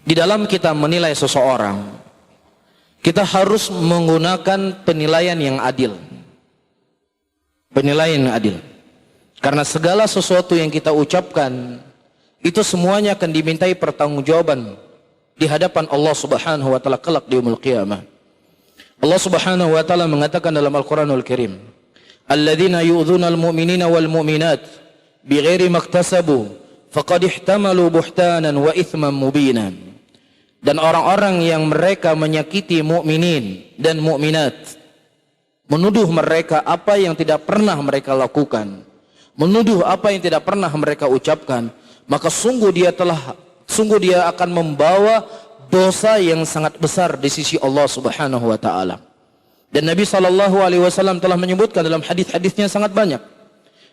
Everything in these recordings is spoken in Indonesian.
Di dalam kita menilai seseorang, kita harus menggunakan penilaian yang adil. Penilaian yang adil. Karena segala sesuatu yang kita ucapkan, itu semuanya akan dimintai pertanggungjawaban di hadapan Allah Subhanahu wa taala kelak di yaumul qiyamah. Allah Subhanahu wa taala mengatakan dalam Al-Qur'anul Karim, "Alladzina yu'dzunal mu'minina wal mu'minat bighairi maktasabu faqad ihtamalu buhtanan wa itsman mubinan." Dan orang-orang yang mereka menyakiti mukminin dan mukminat, menuduh mereka apa yang tidak pernah mereka lakukan, menuduh apa yang tidak pernah mereka ucapkan, maka sungguh dia akan membawa dosa yang sangat besar di sisi Allah Subhanahu wa taala. Dan Nabi sallallahu alaihi wasallam telah menyebutkan dalam hadis-hadisnya sangat banyak.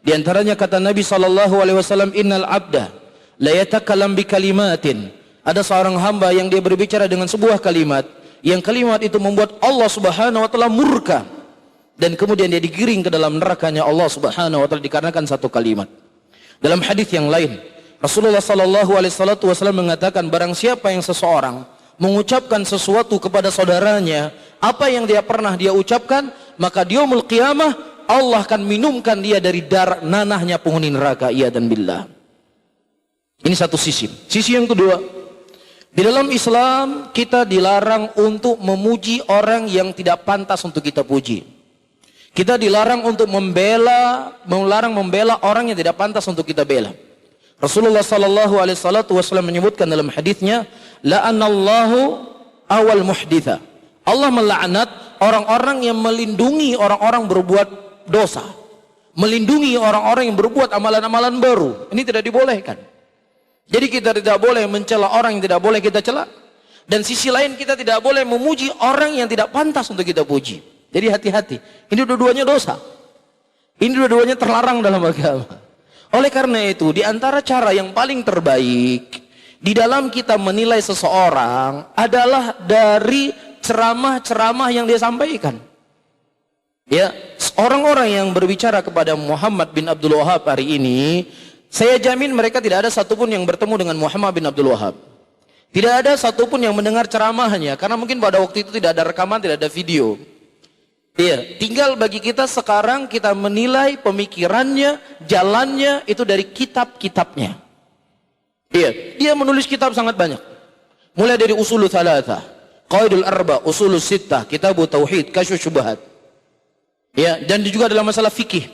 Di antaranya kata Nabi sallallahu alaihi wasallam, "Innal 'abda la yatakallam bi kalimatin." Ada seorang hamba yang dia berbicara dengan sebuah kalimat, yang kalimat itu membuat Allah Subhanahu wa taala murka, dan kemudian dia digiring ke dalam nerakanya Allah Subhanahu wa taala dikarenakan satu kalimat. Dalam hadis yang lain, Rasulullah sallallahu alaihi wasallam mengatakan, barang siapa yang seseorang mengucapkan sesuatu kepada saudaranya apa yang dia pernah dia ucapkan, maka di yaumul qiyamah Allah akan minumkan dia dari darah nanahnya penghuni neraka. Iya dan billah. Ini satu sisi. Sisi yang kedua, di dalam Islam kita dilarang untuk memuji orang yang tidak pantas untuk kita puji. Kita dilarang untuk melarang membela orang yang tidak pantas untuk kita bela. Rasulullah sallallahu alaihi wasallam menyebutkan dalam hadisnya, la'anallahu awal muhditha. Allah melaknat orang-orang yang melindungi orang-orang berbuat dosa, melindungi orang-orang yang berbuat amalan-amalan baru. Ini tidak dibolehkan. Jadi kita tidak boleh mencela orang yang tidak boleh kita cela, dan sisi lain kita tidak boleh memuji orang yang tidak pantas untuk kita puji. Jadi hati-hati. Ini dua-duanya dosa. Ini dua-duanya terlarang dalam agama. Oleh karena itu, di antara cara yang paling terbaik di dalam kita menilai seseorang adalah dari ceramah-ceramah yang dia sampaikan. Ya, orang-orang yang berbicara kepada Muhammad bin Abdul Wahab hari ini, saya jamin mereka tidak ada satupun yang bertemu dengan Muhammad bin Abdul Wahab. Tidak ada satupun yang mendengar ceramahnya, karena mungkin pada waktu itu tidak ada rekaman, tidak ada video. Iya, tinggal bagi kita sekarang kita menilai pemikirannya, jalannya itu dari kitab-kitabnya. Iya, dia menulis kitab sangat banyak. Mulai dari Usulul Thalatha, Qaidul Arba, Usulul Sittah, Kitabut Tauhid, Kasyfus Syubhat. Ya, dan juga dalam masalah fikih.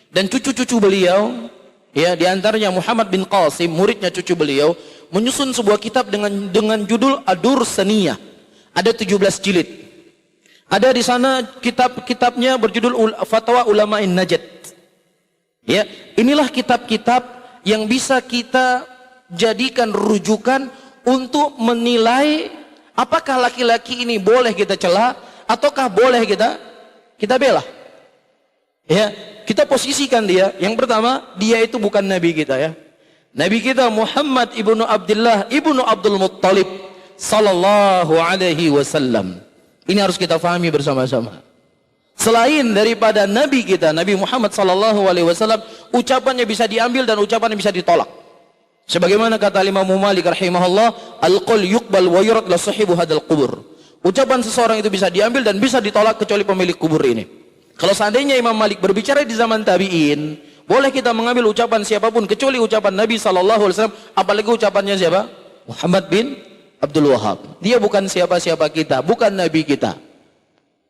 Dan cucu-cucu beliau, ya, di antaranya Muhammad bin Qasim, muridnya cucu beliau, menyusun sebuah kitab dengan judul Ad-Durr Saniyah. Ada 17 jilid. Ada di sana kitab-kitabnya berjudul Fatwa Ulama'in Najd. Ya, inilah kitab-kitab yang bisa kita jadikan rujukan untuk menilai apakah laki-laki ini boleh kita cela ataukah boleh kita bela. Ya, kita posisikan dia. Yang pertama, dia itu bukan nabi kita, ya. Nabi kita Muhammad ibnu Abdullah ibnu Abdul Muttalib sallallahu alaihi wasallam. Ini harus kita fahami bersama-sama. Selain daripada nabi kita, Nabi Muhammad sallallahu alaihi wasallam, ucapannya bisa diambil dan ucapannya bisa ditolak. Sebagaimana kata Imam Malik rahimahullah, al-qaul yuqbal wa yurad la sahibu hadzal qubur. Ucapan seseorang itu bisa diambil dan bisa ditolak kecuali pemilik kubur ini. Kalau seandainya Imam Malik berbicara di zaman tabi'in, boleh kita mengambil ucapan siapapun kecuali ucapan Nabi sallallahu alaihi wasallam, apalagi ucapannya siapa? Muhammad bin Abdul Wahab. Dia bukan siapa-siapa kita, bukan nabi kita.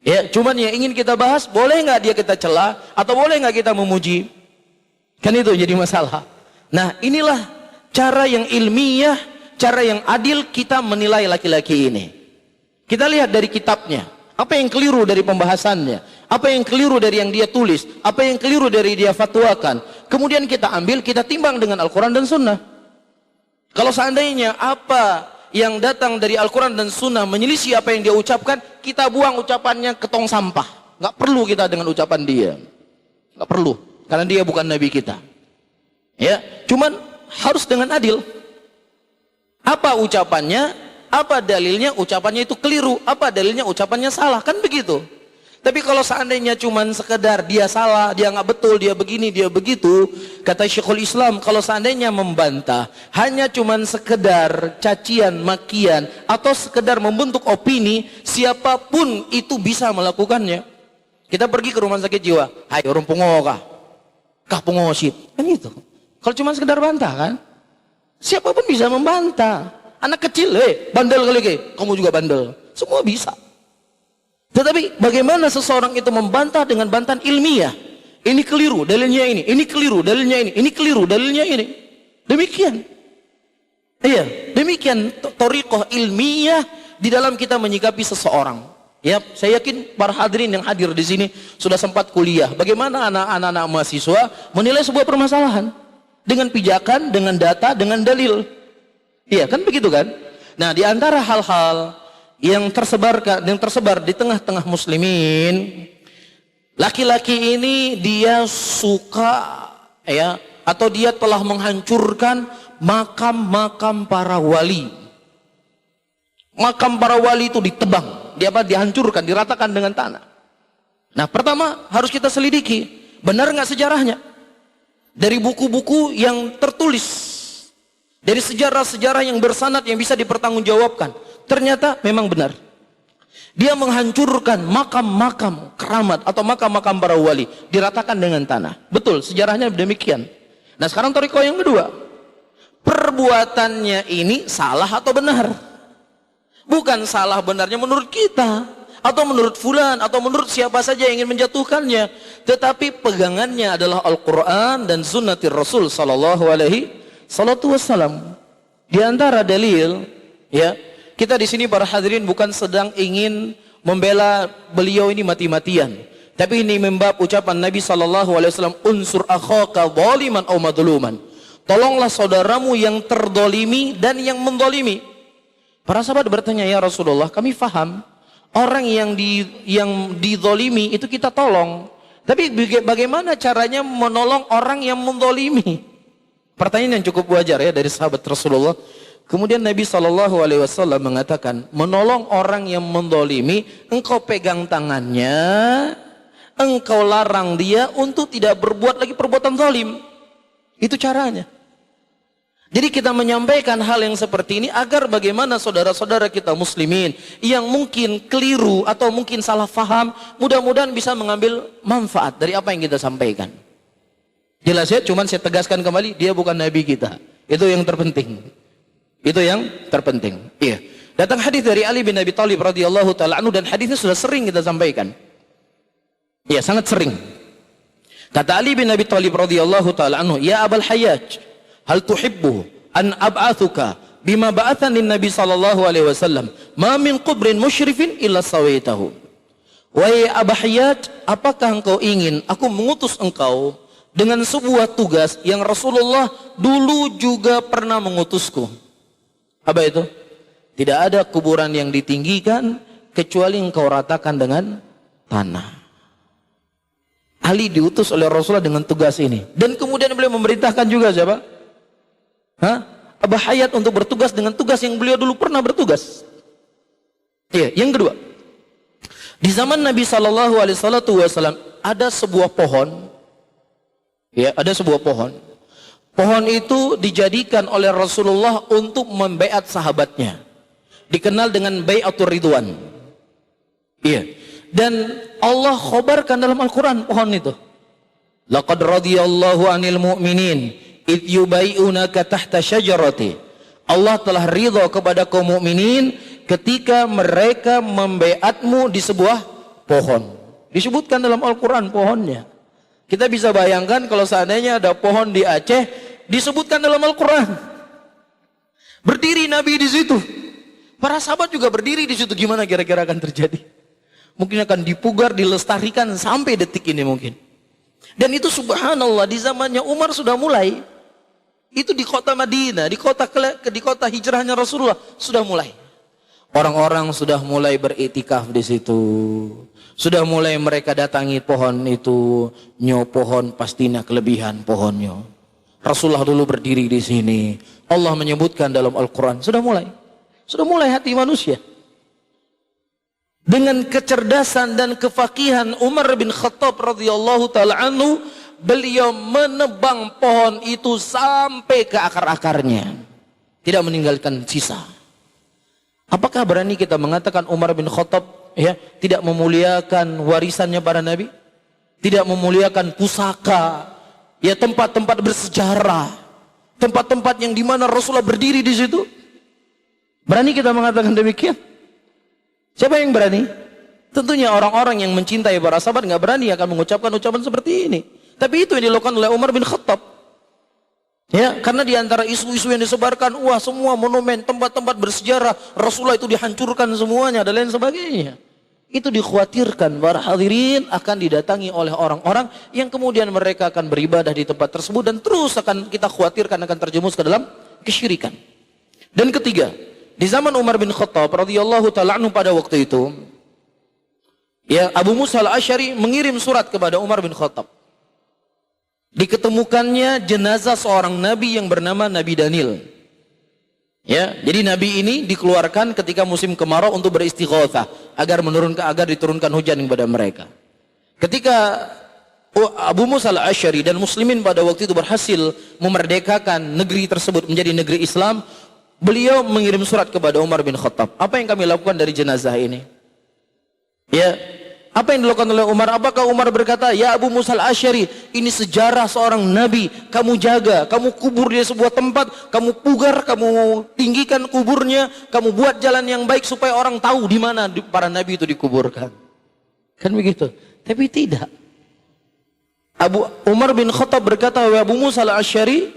Ya, cuman yang ingin kita bahas, boleh nggak dia kita cela atau boleh nggak kita memuji? Kan itu jadi masalah. Nah, inilah cara yang ilmiah, cara yang adil kita menilai laki-laki ini. Kita lihat dari kitabnya, apa yang keliru dari pembahasannya, apa yang keliru dari yang dia tulis, apa yang keliru dari dia fatwakan. Kemudian kita ambil, kita timbang dengan Al-Quran dan Sunnah. Kalau seandainya apa yang datang dari Al-Quran dan Sunnah menyelisih apa yang dia ucapkan, kita buang ucapannya ke tong sampah. Nggak perlu kita dengan ucapan dia. Nggak perlu, karena dia bukan nabi kita. Ya, cuman harus dengan adil. Apa ucapannya, apa dalilnya ucapannya itu keliru, apa dalilnya ucapannya salah, kan begitu. Tapi kalau seandainya cuman sekedar dia salah, dia nggak betul, dia begini, dia begitu, kata Syekhul Islam, kalau seandainya membantah hanya cuman sekedar cacian, makian, atau sekedar membentuk opini, siapapun itu bisa melakukannya. Kita pergi ke rumah sakit jiwa, hai orang pungoka, kah pungosit, kan itu. Kalau cuman sekedar bantah kan, siapapun bisa membantah. Anak kecil, bandel kali kamu juga bandel, semua bisa. Tetapi bagaimana seseorang itu membantah dengan bantahan ilmiah? Ini keliru, dalilnya ini keliru, dalilnya ini keliru, dalilnya ini. Demikian. Iya, demikian thariqah ilmiah di dalam kita menyikapi seseorang. Ya, saya yakin para hadirin yang hadir di sini sudah sempat kuliah. Bagaimana anak-anak mahasiswa menilai sebuah permasalahan dengan pijakan, dengan data, dengan dalil. Iya, kan begitu kan? Nah, di antara hal-hal yang tersebar di tengah-tengah muslimin, laki-laki ini dia suka ya, atau dia telah menghancurkan makam-makam para wali. Makam para wali itu ditebang, dihancurkan, diratakan dengan tanah. Nah, pertama harus kita selidiki, benar nggak sejarahnya? Dari buku-buku yang tertulis, dari sejarah-sejarah yang bersanad yang bisa dipertanggungjawabkan. Ternyata memang benar. Dia menghancurkan makam-makam keramat atau makam-makam para wali, diratakan dengan tanah. Betul, sejarahnya demikian. Nah, sekarang thariqah yang kedua. Perbuatannya ini salah atau benar? Bukan salah benarnya menurut kita, atau menurut fulan, atau menurut siapa saja yang ingin menjatuhkannya. Tetapi pegangannya adalah Al-Quran dan sunnatir Rasul sallallahu alaihi wasallam. Di antara dalil, ya, kita di sini para hadirin bukan sedang ingin membela beliau ini mati-matian, tapi ini membab ucapan Nabi sallallahu alaihi wasallam, unsur akhaka zaliman aw madluman. Tolonglah saudaramu yang terdolimi dan yang mendolimi. Para sahabat bertanya, ya Rasulullah, kami faham orang yang didolimi itu kita tolong, tapi bagaimana caranya menolong orang yang mendolimi? Pertanyaan yang cukup wajar ya dari sahabat Rasulullah. Kemudian Nabi SAW mengatakan, menolong orang yang mendolimi, engkau pegang tangannya, engkau larang dia untuk tidak berbuat lagi perbuatan zalim. Itu caranya. Jadi kita menyampaikan hal yang seperti ini agar bagaimana saudara-saudara kita muslimin yang mungkin keliru atau mungkin salah faham, mudah-mudahan bisa mengambil manfaat dari apa yang kita sampaikan. Jelas ya, cuman saya tegaskan kembali, dia bukan Nabi kita. Itu yang terpenting. Itu yang terpenting. Iya. Datang hadis dari Ali bin Abi Thalib radhiyallahu taala anhu, dan hadisnya sudah sering kita sampaikan. Iya, sangat sering. Kata Ali bin Abi Thalib radhiyallahu taala anhu, "Ya Abul Hayyaj, hal tuhibbu an ab'athuka bima ba'athani Nabi sallallahu alaihi wasallam, ma min qubrin musyrifin illa sawaitahu." Wahai Abu Hayyaj, apakah engkau ingin aku mengutus engkau dengan sebuah tugas yang Rasulullah dulu juga pernah mengutusku? Apa itu? Tidak ada kuburan yang ditinggikan kecuali engkau ratakan dengan tanah. Ali diutus oleh Rasulullah dengan tugas ini, dan kemudian beliau memerintahkan juga siapa? Abu Hayyaj untuk bertugas dengan tugas yang beliau dulu pernah bertugas. Iya, yang kedua. Di zaman Nabi sallallahu alaihi wasallam ada sebuah pohon. Ya, ada sebuah pohon. Pohon itu dijadikan oleh Rasulullah untuk membaiat sahabatnya. Dikenal dengan bai'atur ridwan. Iya. Dan Allah khobarkan dalam Al-Quran pohon itu. Laqad radiyallahu anil mu'minin idh yubai'unaka tahta syajarati. Allah telah ridha kepada kaum mukminin ketika mereka membaiatmu di sebuah pohon. Disebutkan dalam Al-Quran pohonnya. Kita bisa bayangkan kalau seandainya ada pohon di Aceh, disebutkan dalam Al-Quran. Berdiri Nabi di situ. Para sahabat juga berdiri di situ. Gimana kira-kira akan terjadi? Mungkin akan dipugar, dilestarikan sampai detik ini mungkin. Dan itu subhanallah di zamannya Umar sudah mulai. Itu di kota Madinah, di kota hijrahnya Rasulullah sudah mulai. Orang-orang sudah mulai beriktikaf di situ. Sudah mulai mereka datangi pohon itu. Nyo pohon pastinya kelebihan pohonnya. Rasulullah dulu berdiri di sini. Allah menyebutkan dalam Al-Quran. Sudah mulai hati manusia. dengan kecerdasan dan kefakihan Umar bin Khattab radhiyallahu taala anhu, beliau menebang pohon itu sampai ke akar-akarnya, tidak meninggalkan sisa. Apakah berani kita mengatakan Umar bin Khattab tidak memuliakan warisannya para nabi, tidak memuliakan pusaka, tempat-tempat bersejarah, tempat-tempat yang dimana Rasulullah berdiri di situ? Berani kita mengatakan demikian? Siapa yang berani? Tentunya orang-orang yang mencintai para sahabat nggak berani akan mengucapkan ucapan seperti ini. Tapi itu yang dilakukan oleh Umar bin Khattab. Karena di antara isu-isu yang disebarkan, wah semua monumen, tempat-tempat bersejarah Rasulullah itu dihancurkan semuanya dan lain sebagainya. Itu dikhawatirkan para hadirin akan didatangi oleh orang-orang yang kemudian mereka akan beribadah di tempat tersebut dan terus akan kita khawatirkan akan terjerumus ke dalam kesyirikan. Dan ketiga, di zaman Umar bin Khattab radhiyallahu taala anhu pada waktu itu, Abu Musa al-Asy'ari mengirim surat kepada Umar bin Khattab. Diketemukannya jenazah seorang nabi yang bernama Nabi Daniel. Jadi nabi ini dikeluarkan ketika musim kemarau untuk beristighatsah agar diturunkan hujan kepada mereka. Ketika Abu Musa al-Asy'ari dan muslimin pada waktu itu berhasil memerdekakan negeri tersebut menjadi negeri Islam, beliau mengirim surat kepada Umar bin Khattab. Apa yang kami lakukan dari jenazah ini? Apa yang dilakukan oleh Umar? Apakah Umar berkata, ya Abu Musa al-Asy'ari, ini sejarah seorang nabi, kamu jaga, kamu kubur di sebuah tempat, kamu pugar, kamu tinggikan kuburnya, kamu buat jalan yang baik supaya orang tahu di mana para nabi itu dikuburkan. Kan begitu? Tapi tidak. Umar bin Khattab berkata, ya Abu Musa al-Asy'ari,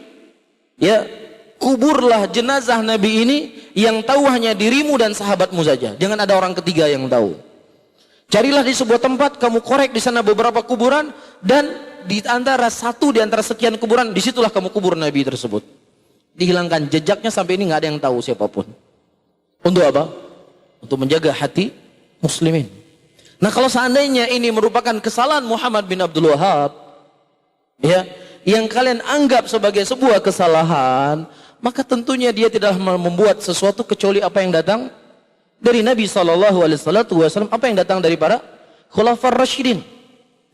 kuburlah jenazah nabi ini, yang tahu hanya dirimu dan sahabatmu saja. Jangan ada orang ketiga yang tahu. Carilah di sebuah tempat, kamu korek di sana beberapa kuburan, dan di antara sekian kuburan, disitulah kamu kubur nabi tersebut. Dihilangkan jejaknya sampai ini nggak ada yang tahu siapapun. Untuk apa? Untuk menjaga hati muslimin. Nah, kalau seandainya ini merupakan kesalahan Muhammad bin Abdul Wahab, yang kalian anggap sebagai sebuah kesalahan, maka tentunya dia tidak membuat sesuatu kecuali apa yang datang dari Nabi SAW, apa yang datang dari para Khulafaur Rasyidin,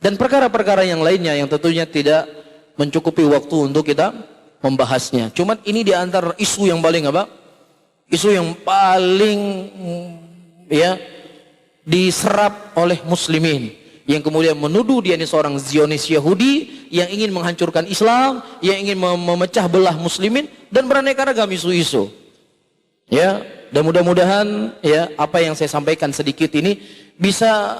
dan perkara-perkara yang lainnya yang tentunya tidak mencukupi waktu untuk kita membahasnya. Cuman ini di antara isu yang paling isu yang paling diserap oleh muslimin, yang kemudian menuduh dia ini seorang Zionis Yahudi yang ingin menghancurkan Islam, yang ingin memecah belah muslimin dan beraneka ragam isu-isu. Dan mudah-mudahan apa yang saya sampaikan sedikit ini bisa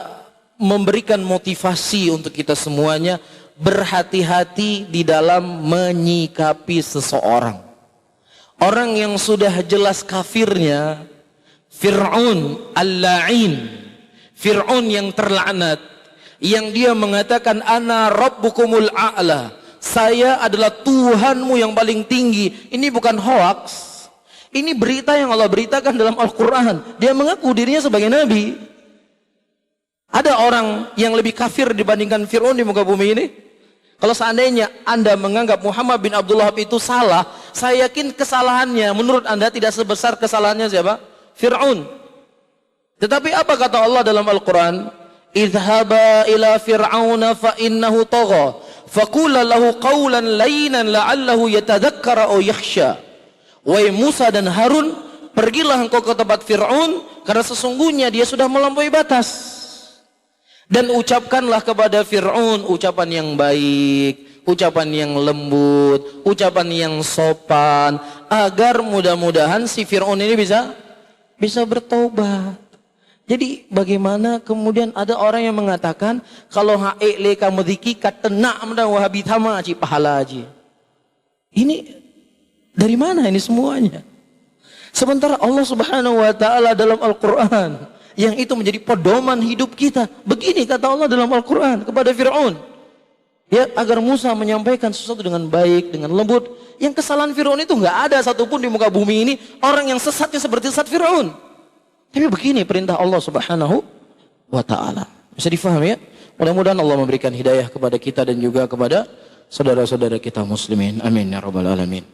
memberikan motivasi untuk kita semuanya berhati-hati di dalam menyikapi seseorang. Orang yang sudah jelas kafirnya, Fir'aun al-la'in, Fir'aun yang terlaknat, yang dia mengatakan ana rabbukumul a'la, saya adalah Tuhanmu yang paling tinggi. Ini bukan hoax. Ini berita yang Allah beritakan dalam Al-Quran. Dia mengaku dirinya sebagai nabi. Ada orang yang lebih kafir dibandingkan Fir'aun di muka bumi ini? Kalau seandainya Anda menganggap Muhammad bin Abdul Wahab itu salah, saya yakin kesalahannya menurut Anda tidak sebesar kesalahannya siapa? Fir'aun. Tetapi apa kata Allah dalam Al-Quran? Idhaba ila fir'auna fa innahu tagha faqula lahu qawlan layyinan la'allahu yatadhakkara aw yakhsha. Wahai Musa dan Harun, pergilah engkau ke tempat Fir'aun, karena sesungguhnya dia sudah melampaui batas. Dan ucapkanlah kepada Fir'aun ucapan yang baik, ucapan yang lembut, ucapan yang sopan, agar mudah-mudahan si Fir'aun ini bisa bertobat. Jadi bagaimana kemudian ada orang yang mengatakan kalau haile kamu diki katena amda wahabitama aji pahala aji. Ini dari mana ini semuanya? Sementara Allah Subhanahu wa taala dalam Al-Qur'an yang itu menjadi pedoman hidup kita. Begini kata Allah dalam Al-Qur'an kepada Fir'aun. Agar Musa menyampaikan sesuatu dengan baik, dengan lembut. Yang kesalahan Fir'aun itu enggak ada satupun di muka bumi ini orang yang sesatnya seperti sesat Fir'aun. Tapi begini perintah Allah Subhanahu wa taala. Bisa difahami ya? Mudah-mudahan Allah memberikan hidayah kepada kita dan juga kepada saudara-saudara kita muslimin. Amin ya rabbal alamin.